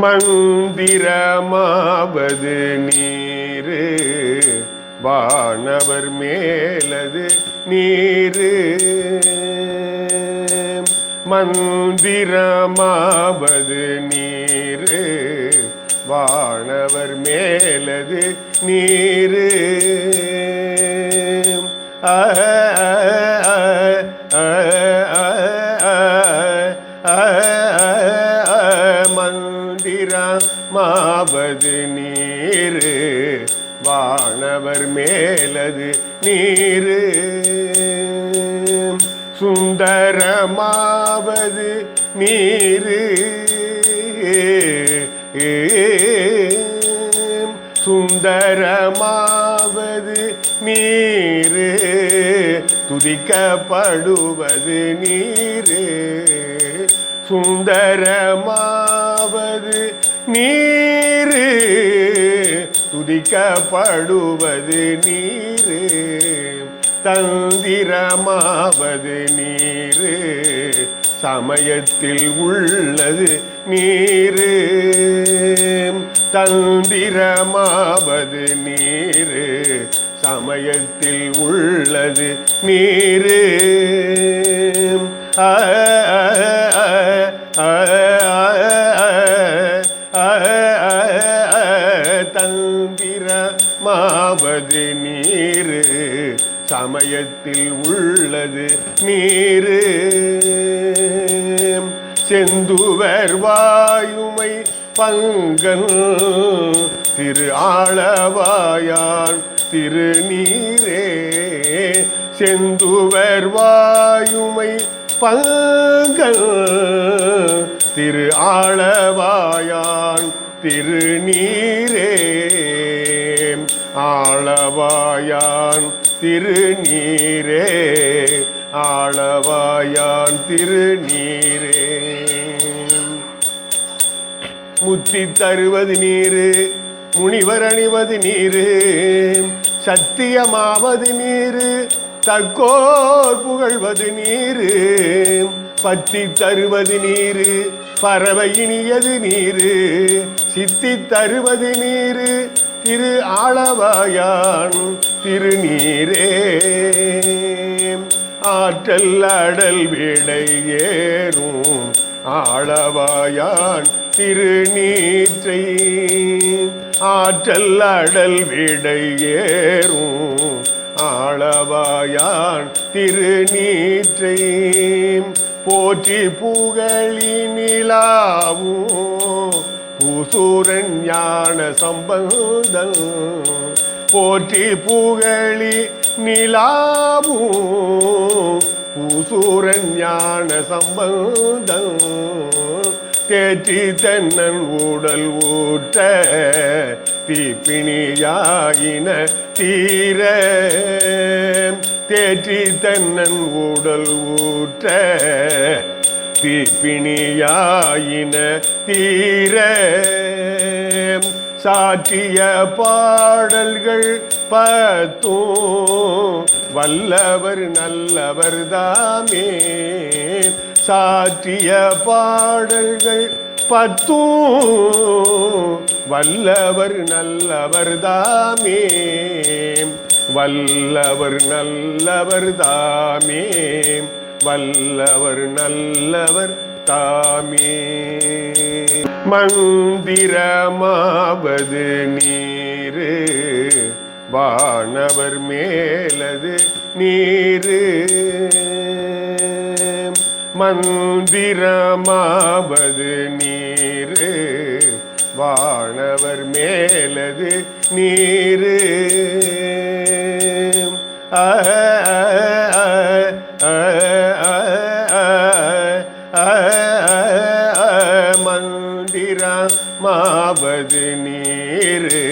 மந்திரமாவது நீரு வானவர் மேலது நீரு. மந்திரமாவது நீரு வானவர் மேலது நீரு. மந்திரமாவது நீரு வானவர் மேலது நீரு. சுந்தரமாவது நீரு சுந்தரமாவது நீரு துதிக்கப்படுவது நீரு. சுந்தரமாவது நீரு துதிக்கப்படுவது நீரு. தந்திரமாவது நீரு சமயத்தில் உள்ளது நீரு. தந்திரமாவது நீரு சமயத்தில் உள்ளது நீரு. தந்திரமாவது நீரு சமயத்தில் உள்ளது நீரு. செந்துவர் வாயுமை பங்கன் திரு ஆளவாயான் திருநீரே. செந்துவர் வாயுமை பங்கன் திரு ஆளவாயான் திருநீரே. ஆளவாயான் திருநீரே ஆளவாயான் திருநீரே. முத்தி தருவது நீரு முனிவர் அணிவது நீரு. சத்தியமாவது நீரு தற்கோர் புகழ்வது நீரு. பத்தி தருவது நீரு பறவை இனியது நீரு. சித்தி தருவது நீரு திரு ஆளவாயான் திருநீரே. ஆற்றல் அடல் விடை ஏறும் ஆளவாயான் திருநீற்றை. ஆற்றல் அடல் விடை ஏறும் ஆளவாயான் திருநீற்றை. போற்றி புகழி நிலாவும் பூசூரன் ஞான சம்பந்தன். போற்றி புகழி நிலாவும் பூசூரன் ஞான சம்பந்தன். தேற்றி தென்னன் உடல் ஊற்ற தீப்பிணியாயின தீர. தேற்றி தென்னன் உடல் ஊற்ற தீப்பிணியாயின தீர. சாற்றிய பாடல்கள் பத்தும் வல்லவர் நல்லவர் தாமே. சாற்றிய பாடல்கள் பத்தும் வல்லவர் நல்லவர் தாமே. வல்லவர் நல்லவர் தாமே. வல்லவர் நல்லவர் தாமே. மந்திரமாவது நீரு வானவர் மேலது நீரு. மந்திரமாவது நீரு வானவர் மேலது நீரு. மந்திரமாவது நீரு